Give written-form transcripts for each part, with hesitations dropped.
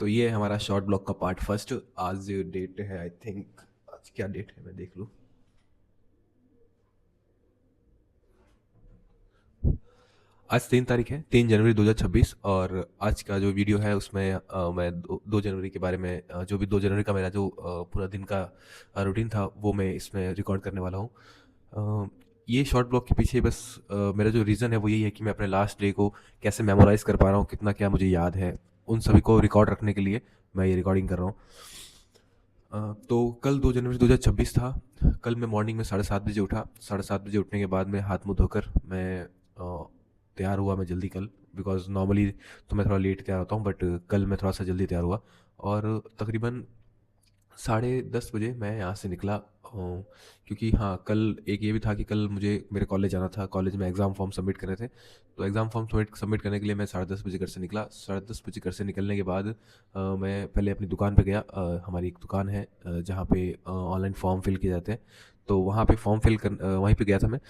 तो ये है हमारा शॉर्ट ब्लॉग का पार्ट फर्स्ट। आज डेट है, आई थिंक आज क्या डेट है मैं देख लूँ। आज 3 तारीख है, 3 जनवरी 2026। और आज का जो वीडियो है उसमें मैं 2 जनवरी के बारे में जो भी 2 जनवरी का मेरा जो पूरा दिन का रूटीन था वो मैं इसमें रिकॉर्ड करने वाला हूँ। ये शॉर्ट ब्लॉग के पीछे बस मेरा जो रीज़न है वो यही है कि मैं अपने लास्ट डे को कैसे मेमोराइज़ कर पा रहा हूँ, कितना क्या मुझे याद है, उन सभी को रिकॉर्ड रखने के लिए मैं ये रिकॉर्डिंग कर रहा हूँ। तो कल 2 जनवरी 2026 था। कल मैं मॉर्निंग में 7:30 बजे उठा। 7:30 बजे उठने के बाद में हाथ मुंह धोकर मैं तैयार हुआ मैं जल्दी कल। बिकॉज़ नॉर्मली तो मैं थोड़ा लेट तैयार होता हूँ, बट कल मैं थोड़ा सा जल्दी तैयार हुआ। और तकरीबन 10:30 बजे मैं यहाँ से निकला क्योंकि हाँ, कल एक ये भी था कि कल मुझे मेरे कॉलेज जाना था। कॉलेज में एग्ज़ाम फॉर्म सबमिट करने थे। तो एग्ज़ाम फॉर्म सबमिट करने के लिए मैं 10:30 बजे घर से निकला। 10:30 बजे घर से निकलने के बाद मैं पहले अपनी दुकान पे गया। हमारी एक दुकान है जहाँ पे ऑनलाइन फॉर्म फिल किए जाते हैं। तो वहाँ पे वहीं पे गया था मैं।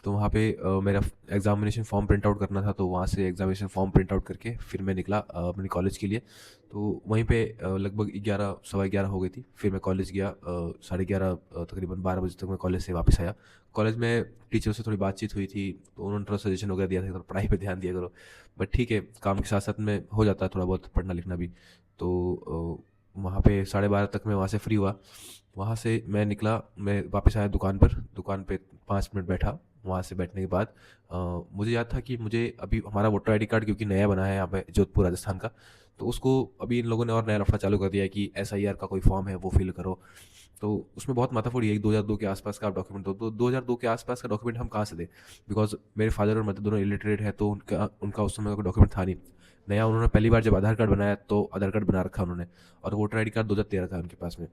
तो वहाँ पे मेरा एग्ज़ामिनेशन फॉर्म प्रिंट आउट करना था, तो वहाँ से एग्ज़ामिनेशन फॉर्म प्रिंट आउट करके फिर मैं निकला अपने कॉलेज के लिए। तो वहीं पे लगभग 11 सवा 11 हो गई थी। फिर मैं कॉलेज गया। 11:30 तकरीबन 12 बजे तक मैं कॉलेज से वापस आया। कॉलेज में टीचर से थोड़ी बातचीत हुई थी, तो उन्होंने थोड़ा सजेशन वगैरह दिया था कि थोड़ा पढ़ाई पे ध्यान दिया करो। बट ठीक है, काम के साथ साथ में हो जाता है थोड़ा बहुत पढ़ना लिखना भी। तो वहाँ पे 12:30 तक मैं वहाँ से फ्री हुआ। वहाँ से मैं निकला, मैं वापस आया दुकान पर। दुकान पे 5 मिनट बैठा। वहाँ से बैठने के बाद मुझे याद था कि मुझे अभी हमारा वोटर आईडी कार्ड क्योंकि नया बना है यहाँ पे जोधपुर राजस्थान का, तो उसको अभी इन लोगों ने और नया लफड़ा चालू कर दिया है कि SIR का कोई फॉर्म है वो फिल करो। तो उसमें बहुत माथाफोड़ी है, 2002 के आसपास का आप डॉक्यूमेंट दो। तो 2002 के आसपास का डॉक्यूमेंट हम कहाँ से दें? बिकॉज मेरे फादर और मदर दोनों इलिटरेट है, तो उनका उनका उस समय कोई डॉक्यूमेंट था नहीं। नया उन्होंने पहली बार जब आधार कार्ड बनाया तो आधार कार्ड बना रखा उन्होंने। और वोटर आईडी कार्ड 2013 का है उनके पास में।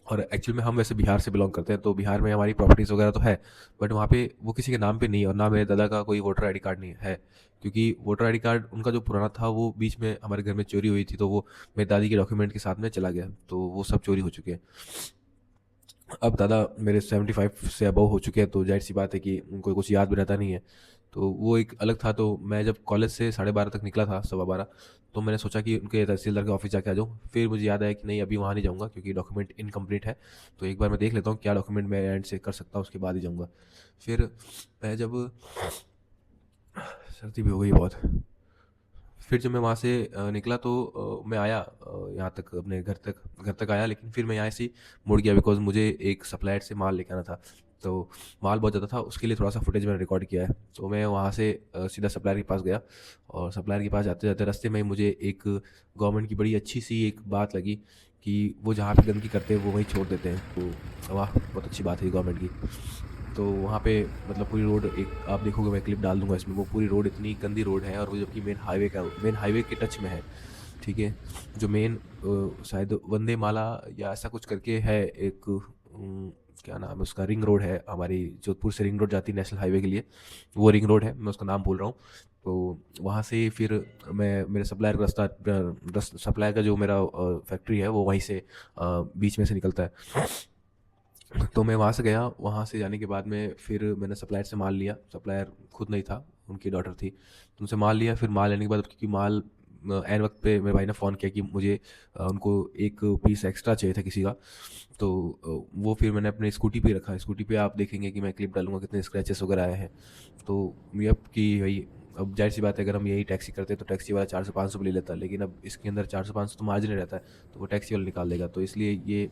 और एक्चुअल में हम वैसे बिहार से बिलोंग करते हैं, तो बिहार में हमारी प्रॉपर्टीज़ वगैरह तो है। बट वहाँ पे वो किसी के नाम पे नहीं है, और ना मेरे दादा का कोई वोटर आईडी कार्ड नहीं है। क्योंकि वोटर आईडी कार्ड उनका जो पुराना था वो बीच में हमारे घर में चोरी हुई थी, तो वो मेरी दादी के डॉक्यूमेंट के साथ में चला गया, तो वो सब चोरी हो चुके हैं। अब दादा मेरे 75 से अबव हो चुके हैं, तो जाहिर सी बात है कि उनको कुछ याद भी रहता नहीं है। तो वो एक अलग था। तो मैं जब कॉलेज से 12:30 तक निकला था, 12:15, तो मैंने सोचा कि उनके तहसीलदार के ऑफिस जाके आ जाऊँ। फिर मुझे याद आया कि नहीं, अभी वहाँ नहीं जाऊँगा क्योंकि डॉक्यूमेंट इनकम्प्लीट है। तो एक बार मैं देख लेता हूँ क्या डॉक्यूमेंट मैं एंड से कर सकता हूँ, उसके बाद ही जाऊँगा। फिर मैं जब सर्दी भी हो गई बहुत। फिर जब मैं वहाँ से निकला तो मैं आया यहाँ तक, अपने घर तक आया। लेकिन फिर मैं यहाँ से ही मुड़ गया बिकॉज़ मुझे एक सप्लायर से माल लेके आना था। तो माल बहुत ज़्यादा था, उसके लिए थोड़ा-सा फुटेज मैंने रिकॉर्ड किया है। तो मैं वहाँ से सीधा सप्लायर के पास गया। और सप्लायर के पास जाते-जाते रास्ते में मुझे एक गवर्नमेंट की बड़ी अच्छी-सी एक बात लगी कि वो जहाँ पे गंदगी करते हैं वो वहीं छोड़ देते हैं। तो वाह! बहुत अच्छी बात है ये गवर्नमेंट की। तो वहाँ पे मतलब पूरी रोड, एक आप देखोगे मैं क्लिप डाल दूँगा इसमें, वो पूरी रोड इतनी गंदी रोड है, और वो जबकि मेन हाईवे के टच में है, ठीक है? जो मेन शायद वंदे माला या ऐसा कुछ करके है एक, क्या नाम है उसका, रिंग रोड है, हमारी जोधपुर से रिंग रोड जाती है नेशनल हाईवे के लिए, वो रिंग रोड है, मैं उसका नाम भूल रहा हूँ। तो वहाँ से फिर मैं मेरे सप्लायर का सप्लायर का जो मेरा फैक्ट्री है वो वहीं से बीच में से निकलता है। तो मैं वहाँ से गया। वहाँ से जाने के बाद में फिर मैंने सप्लायर से माल लिया। सप्लायर खुद नहीं था, उनकी डॉटर थी। तो उनसे माल लिया। फिर माल लेने के बाद, क्योंकि माल ऐन वक्त पे मेरे भाई ने फ़ोन किया कि मुझे उनको एक पीस एक्स्ट्रा चाहिए था किसी का। तो वो फिर मैंने अपने स्कूटी पे रखा। स्कूटी पे आप देखेंगे कि मैं क्लिप डालूंगा कितने स्क्रैचेस वगैरह आए हैं। तो ये अब कि भाई, अब जाहिर सी बात है, अगर हम यही टैक्सी करते तो टैक्सी वाला 400-500 भी ले लेता, लेकिन अब इसके अंदर 400-500 तो मार्जिन रहता है, तो वो टैक्सी वाला निकाल देगा। तो इसलिए ये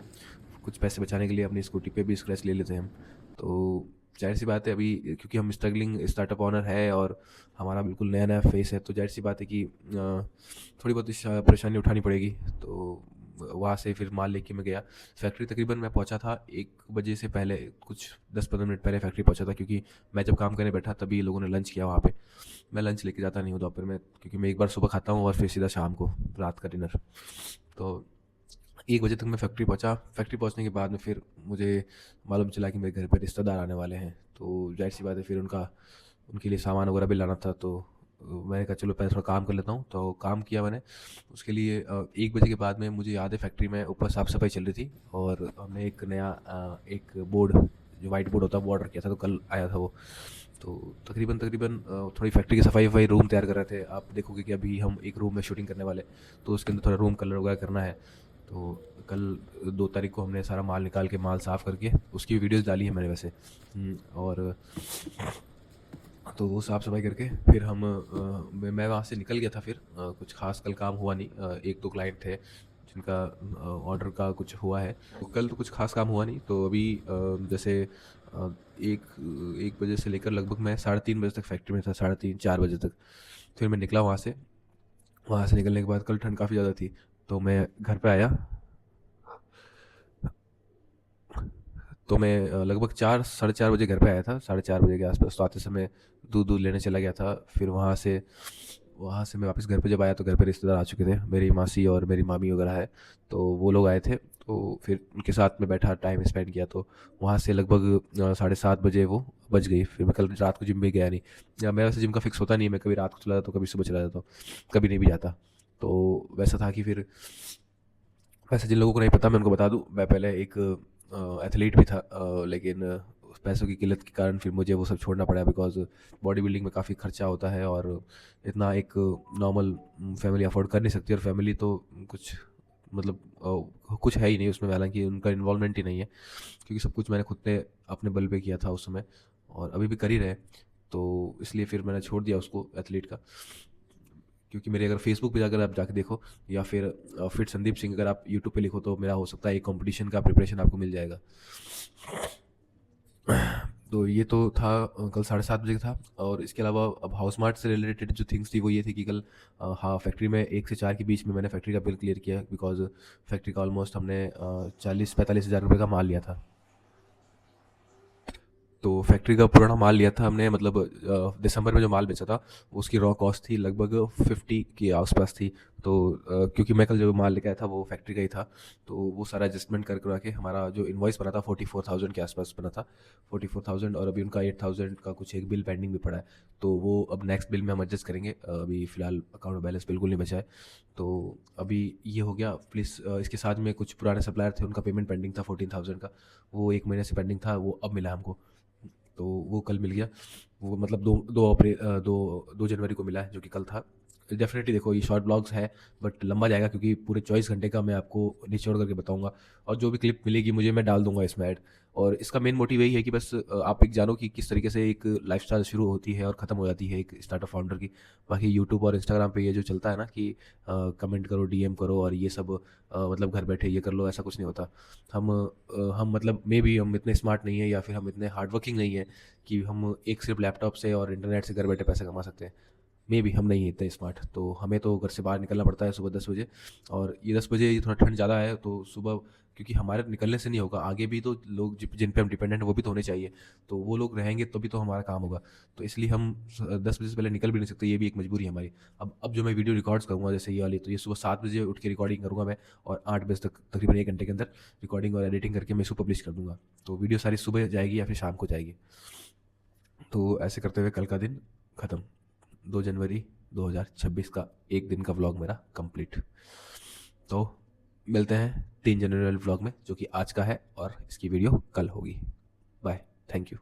कुछ पैसे बचाने के लिए अपनी स्कूटी पे भी स्क्रैच ले लेते हैं हम। तो जाहिर सी बात है, अभी क्योंकि हम स्ट्रगलिंग स्टार्टअप ऑनर है और हमारा बिल्कुल नया नया फेस है, तो जाहिर सी बात है कि थोड़ी बहुत परेशानी उठानी पड़ेगी। तो वहाँ से फिर माल लेके मैं गया फैक्ट्री। तकरीबन मैं पहुँचा था 1 बजे से पहले, कुछ 10-15 मिनट पहले फैक्ट्री पहुँचा था, क्योंकि मैं जब काम करने बैठा तभी लोगों ने लंच किया वहाँ पे। मैं लंच लेके जाता नहीं हूँ दोपहर में, क्योंकि मैं एक बार सुबह खाता हूँ और फिर सीधा शाम को रात का डिनर। तो 1 बजे तक मैं फैक्ट्री पहुंचा। फैक्ट्री पहुंचने के बाद में फिर मुझे मालूम चला कि मेरे घर पे रिश्तेदार आने वाले हैं। तो जाहिर सी बात है, फिर उनके लिए सामान वगैरह भी लाना था। तो मैंने कहा चलो पहले थोड़ा काम कर लेता हूँ, तो काम किया मैंने। उसके लिए 1 बजे के बाद में मुझे याद है फैक्ट्री में ऊपर साफ़ सफाई चल रही थी, और हमने एक नया एक बोर्ड जो वाइट बोर्ड होता है वो ऑर्डर किया था, तो कल आया था वो। तो तकरीबन थोड़ी फैक्ट्री की सफाई वफाई, रूम तैयार कर रहे थे। आप देखोगे कि अभी हम एक रूम में शूटिंग करने वाले, तो उसके अंदर थोड़ा रूम कलर वगैरह करना है। तो कल 2 तारीख को हमने सारा माल निकाल के, माल साफ़ करके, उसकी वीडियोस डाली है मैंने वैसे। और तो वो साफ़ सफाई करके फिर हम मैं वहाँ से निकल गया था। फिर कुछ खास कल काम हुआ नहीं। एक दो क्लाइंट थे जिनका ऑर्डर का कुछ हुआ है, तो कल तो कुछ खास काम हुआ नहीं। तो अभी जैसे एक 1 बजे से लेकर लगभग मैं 3:30 बजे तक फैक्ट्री में था, 3:30 4 बजे तक। फिर मैं निकला वहाँ से। वहाँ से निकलने के बाद कल ठंड काफ़ी ज़्यादा थी, तो मैं घर पे आया। तो मैं लगभग 4 साढ़े 4 बजे घर पे आया था, 4:30 बजे के आसपास। तो आते समय दूध दूध लेने चला गया था। फिर वहाँ से मैं वापस घर पे जब आया, तो घर पे रिश्तेदार आ चुके थे, मेरी मासी और मेरी मामी वगैरह है। तो वो लोग आए थे, तो फिर उनके साथ में बैठा, टाइम स्पेंड किया। तो वहाँ से लगभग 7:30 बजे वो बज गई। फिर मैं कल रात को जिम भी गया नहीं। या मेरा वैसे जिम का फिक्स होता नहीं है, मैं कभी रात को चला जाता हूँ, कभी सुबह चला जाता हूँ, कभी नहीं भी जाता। तो वैसा था कि फिर, वैसे जिन लोगों को नहीं पता मैं उनको बता दूं, मैं पहले एक एथलीट भी था, लेकिन पैसों की किल्लत के कारण फिर मुझे वो सब छोड़ना पड़ा, बिकॉज बॉडी बिल्डिंग में काफ़ी खर्चा होता है, और इतना एक नॉर्मल फैमिली अफोर्ड कर नहीं सकती। और फैमिली तो कुछ मतलब कुछ है ही नहीं उसमें, हालांकि उनका इन्वॉल्वमेंट ही नहीं है, क्योंकि सब कुछ मैंने खुद ने अपने बल पे किया था उस समय, और अभी भी कर ही रहे। तो इसलिए फिर मैंने छोड़ दिया उसको, एथलीट का। क्योंकि मेरे अगर फेसबुक पे जाकर आप जाके देखो, या फिर फिट संदीप सिंह अगर आप यूट्यूब पे लिखो, तो मेरा हो सकता है एक कंपटीशन का प्रिपरेशन आपको मिल जाएगा। तो ये तो था, कल 7:30 बजे का था। और इसके अलावा अब हाउस मार्ट से रिलेटेड जो थिंग्स थी वो ये थी कि कल हाँ, फैक्ट्री में 1 से 4 के बीच में मैंने फैक्ट्री का बिल क्लियर किया, बिकॉज फैक्ट्री का ऑलमोस्ट हमने 40-45 हज़ार रुपये का माल लिया था। तो फैक्ट्री का पुराना माल लिया था हमने, मतलब दिसंबर में जो माल बेचा था, उसकी रॉ कॉस्ट थी लगभग 50 के आसपास थी। तो क्योंकि मैं कल जो माल लेके आया था वो फैक्ट्री का ही था, तो वो सारा एडजस्टमेंट कर करा के हमारा जो इन्वॉइस बना था 44,000 के आसपास बना था, 44,000। और अभी उनका 8,000 का कुछ एक बिल पेंडिंग भी पड़ा है, तो वो अब नेक्स्ट बिल में हम एडजस्ट करेंगे। अभी फ़िलहाल अकाउंट में बैलेंस बिल्कुल नहीं बचा है। तो अभी ये हो गया। प्लीज़ इसके साथ में कुछ पुराने सप्लायर थे, उनका पेमेंट पेंडिंग था 14,000 का, वो 1 महीने से पेंडिंग था, वो अब मिला हमको। तो वो कल मिल गया। वो मतलब 2 जनवरी को मिला है, जो कि कल था। डेफिनेटली देखो, ये शॉर्ट ब्लॉग्स है, बट लंबा जाएगा, क्योंकि पूरे 24 घंटे का मैं आपको निचोड़ करके बताऊंगा। और जो भी क्लिप मिलेगी मुझे, मैं डाल दूंगा इसमें ऐड। और इसका मेन मोटिव यही है कि बस आप एक जानो कि किस तरीके से एक लाइफस्टाइल शुरू होती है और ख़त्म हो जाती है एक स्टार्टअप फाउंडर की। बाकी यूट्यूब और इंस्टाग्राम पे ये जो चलता है ना कि कमेंट करो, डीएम करो, और ये सब मतलब घर बैठे ये कर लो, ऐसा कुछ नहीं होता। हम मतलब मे बी हम इतने स्मार्ट नहीं है, या फिर हम इतने हार्ड वर्किंग नहीं है कि हम एक सिर्फ लैपटॉप से और इंटरनेट से घर बैठे पैसा कमा सकते हैं। मे बी हम नहीं हैं इतने स्मार्ट, तो हमें तो घर से बाहर निकलना पड़ता है सुबह 10 बजे। और ये 10 बजे ये थोड़ा ठंड ज़्यादा है, तो सुबह, क्योंकि हमारे निकलने से नहीं होगा, आगे भी तो लोग जिन पे हम डिपेंडेंट हैं वो भी तो होने चाहिए। तो वो लोग रहेंगे तो भी तो हमारा काम होगा। तो इसलिए हम 10 बजे से पहले निकल भी नहीं सकते, ये भी एक मजबूरी है हमारी। अब जो मैं वीडियो रिकॉर्ड्स करूँगा जैसे ये वाली, तो ये सुबह 7 बजे उठ के रिकॉर्डिंग करूँगा मैं, और 8 बजे तक तकरीबन 1 घंटे के अंदर रिकॉर्डिंग और एडिटिंग करके मैं इसको पब्लिश कर दूँगा। तो वीडियो सारी सुबह जाएगी या फिर शाम को जाएगी। तो ऐसे करते हुए कल का दिन ख़त्म। 2 जनवरी 2026 का एक दिन का व्लॉग मेरा कंप्लीट। तो मिलते हैं 3 जनवरी वाले व्लॉग में, जो कि आज का है, और इसकी वीडियो कल होगी। बाय। Thank you.